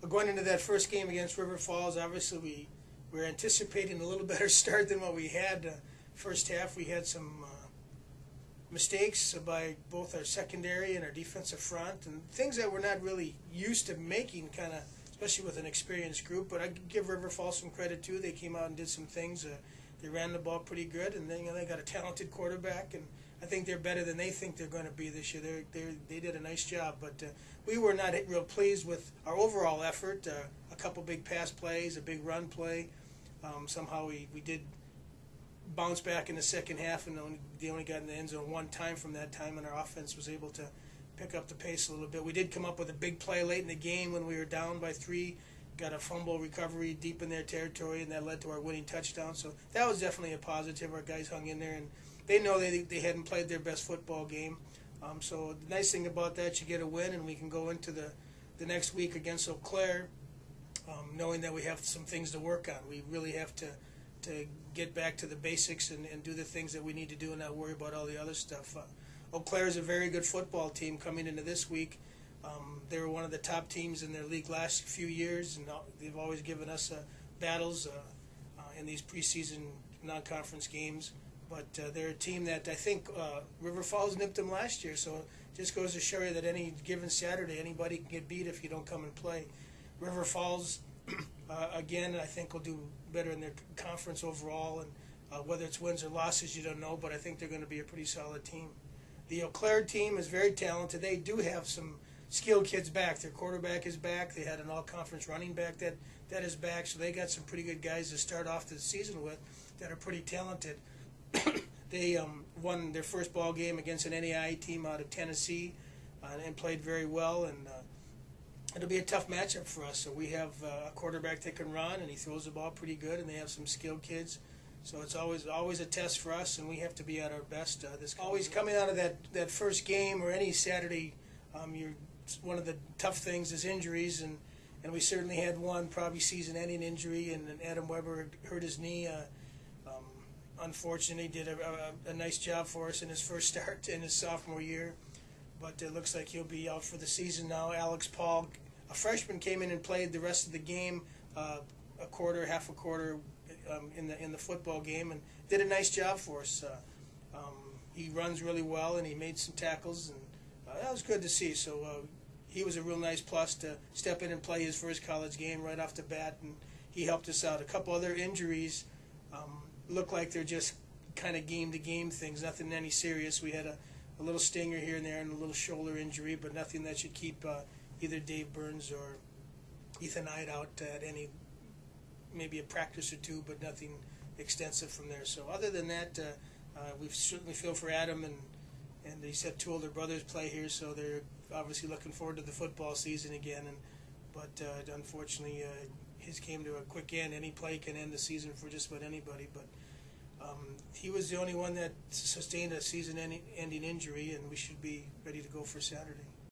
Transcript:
Going into that first game against River Falls, obviously we were anticipating a little better start than what we had. First half, we had some mistakes by both our secondary and our defensive front, and things that we're not really used to making, kind of, especially with an experienced group. But I give River Falls some credit too. They came out and did some things. They ran the ball pretty good, and then they got a talented quarterback, and I think they're better than they think they're going to be this year. They did a nice job, but we were not real pleased with our overall effort. A couple big pass plays, a big run play. Somehow we did bounce back in the second half, and they only got in the end zone one time from that time, and our offense was able to pick up the pace a little bit. We did come up with a big play late in the game when we were down by 3. Got a fumble recovery deep in their territory, and that led to our winning touchdown. So that was definitely a positive. Our guys hung in there, and they know they hadn't played their best football game. So the nice thing about that, you get a win, and we can go into the next week against Eau Claire knowing that we have some things to work on. We really have to get back to the basics and do the things that we need to do and not worry about all the other stuff. Eau Claire is a very good football team coming into this week. They were one of the top teams in their league last few years, and they've always given us battles in these preseason non-conference games. But they're a team that I think River Falls nipped them last year, so it just goes to show you that any given Saturday, anybody can get beat if you don't come and play. River Falls, again, I think will do better in their conference overall, and whether it's wins or losses, you don't know, but I think they're going to be a pretty solid team. The Eau Claire team is very talented. They do have some skilled kids back. Their quarterback is back. They had an all-conference running back that is back, so they got some pretty good guys to start off the season with that are pretty talented. They won their first ball game against an NAIA team out of Tennessee and played very well, and it'll be a tough matchup for us. So we have a quarterback that can run, and he throws the ball pretty good, and they have some skilled kids. So it's always a test for us, and we have to be at our best. Always coming out of that first game or any Saturday, one of the tough things is injuries, and we certainly had one probably season-ending injury, and Adam Weber hurt his knee. Unfortunately, did a nice job for us in his first start in his sophomore year, but it looks like he'll be out for the season now. Alex Paul, a freshman, came in and played the rest of the game, half a quarter in the football game, and did a nice job for us. He runs really well, and he made some tackles, and that was good to see. So he was a real nice plus to step in and play his first college game right off the bat, and he helped us out. A couple other injuries look like they're just kind of game-to-game things, nothing any serious. We had a little stinger here and there and a little shoulder injury, but nothing that should keep either Dave Burns or Ethan Knight out at maybe a practice or two, but nothing extensive from there. So other than that, we certainly feel for Adam, and he's had 2 older brothers play here, so they're obviously looking forward to the football season again. But unfortunately, his came to a quick end. Any play can end the season for just about anybody, but he was the only one that sustained a season-ending injury, and we should be ready to go for Saturday.